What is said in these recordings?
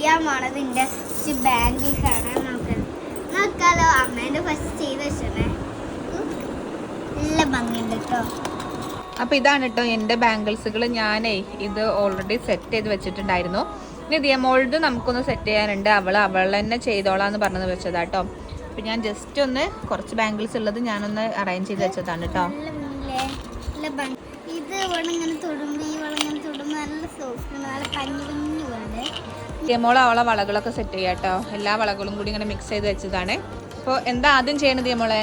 ചെയ്യാൻ പോണത് എൻ്റെ ബാങ്കിൽ കാണാൻ നോക്കാലോ. അമ്മേൻ്റെ ഫസ്റ്റ് ചെയ്ത് വെച്ചേ നല്ല ഭംഗിയുണ്ട് കേട്ടോ. അപ്പോൾ ഇതാണ് കേട്ടോ എൻ്റെ ബാംഗിൾസുകൾ. ഞാനേ ഇത് ഓൾറെഡി സെറ്റ് ചെയ്ത് വെച്ചിട്ടുണ്ടായിരുന്നു. ഇനി ദിയമോൾഡ് നമുക്കൊന്ന് സെറ്റ് ചെയ്യാനുണ്ട്. അവൾ തന്നെ ചെയ്തോളാന്ന് പറഞ്ഞത് വെച്ചതാട്ടോ. അപ്പം ഞാൻ ജസ്റ്റ് ഒന്ന് കുറച്ച് ബാംഗിൾസ് ഉള്ളത് ഞാനൊന്ന് അറേഞ്ച് ചെയ്ത് വെച്ചതാണ് കേട്ടോ. ഇത് ഇങ്ങനെ തൊടുമ്പോൾ ഈ വളങ്ങനെ തൊടുമ്പോൾ നല്ല സോഫ്റ്റ്, നല്ല പഞ്ഞു പഞ്ഞു പോലെ. ദിയമോൾ അവളെ വളകളൊക്കെ സെറ്റ് ചെയ്യാം കേട്ടോ. എല്ലാ വളകളും കൂടി ഇങ്ങനെ മിക്സ് ചെയ്ത് വെച്ചതാണ്. അപ്പോൾ എന്താ ആദ്യം ചെയ്യണത് ദിയമോളെ?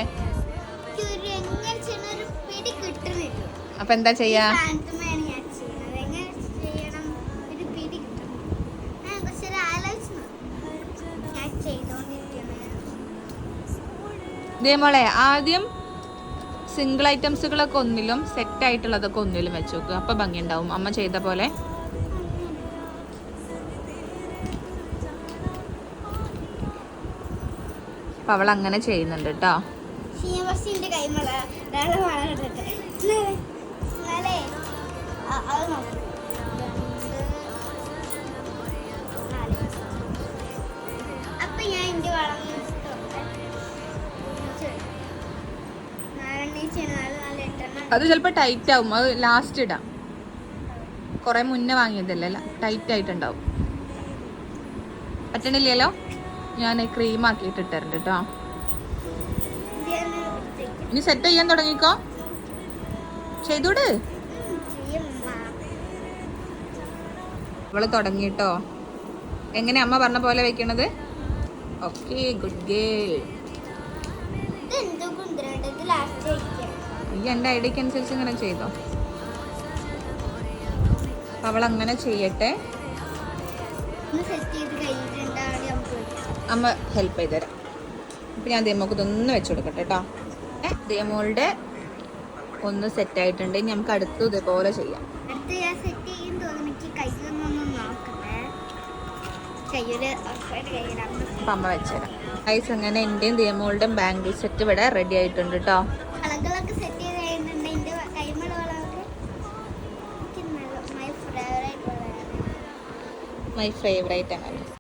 അപ്പൊ എന്താ ചെയ്യാ? ദിയമോളെ ആദ്യം സിംഗിൾ ഐറ്റംസുകളൊക്കെ ഒന്നിലും സെറ്റ് ആയിട്ടുള്ളതൊക്കെ ഒന്നിലും വെച്ച് നോക്കുക. അപ്പൊ ഭംഗി ഉണ്ടാവും അമ്മ ചെയ്ത പോലെ. അപ്പൊ അവൾ അങ്ങനെ ചെയ്യുന്നുണ്ട് കേട്ടോ. അത് ചിലപ്പോ ടൈറ്റ് ആവും. അത് ലാസ്റ്റ് ഇടാം. കുറെ മുന്നേ വാങ്ങിയതല്ലേ, ടൈറ്റ് ആയിട്ടുണ്ടാവും. പറ്റണില്ലല്ലോ. ഞാൻ ക്രീം ആക്കിയിട്ട് ഇട്ടിട്ടുണ്ട് കേട്ടോ. ഇനി സെറ്റ് ചെയ്യാൻ തുടങ്ങിക്കോ. ചെയ്തൂട്. അവള് തുടങ്ങിട്ടോ. എങ്ങനെ അമ്മ പറഞ്ഞ പോലെ വെക്കണത്? Okay, good girl. ഈ എൻ്റെ ഐഡിയക്ക് അനുസരിച്ച് ഇങ്ങനെ ചെയ്തോ. അവൾ അങ്ങനെ ചെയ്യട്ടെ. അമ്മ ഹെൽപ്പ് ചെയ്ത് തരാം. അപ്പം ഞാൻ ദിയമോൾക്ക് ഇതൊന്ന് വെച്ച് കൊടുക്കട്ടെ കേട്ടോ. ദിയമോളുടെ ഒന്ന് സെറ്റ് ആയിട്ടുണ്ട്. ഇനി നമുക്ക് അടുത്ത് ഇതേപോലെ ചെയ്യാം. അപ്പം അമ്മ വെച്ചുതരാം. ഗൈസ്, അങ്ങനെ എൻ്റെയും ദിയമോളുടെയും ബാംഗിൾ സെറ്റ് ഇവിടെ റെഡി ആയിട്ടുണ്ട് കേട്ടോ. മൈ ഫേവറേറ്റ് ആണ്.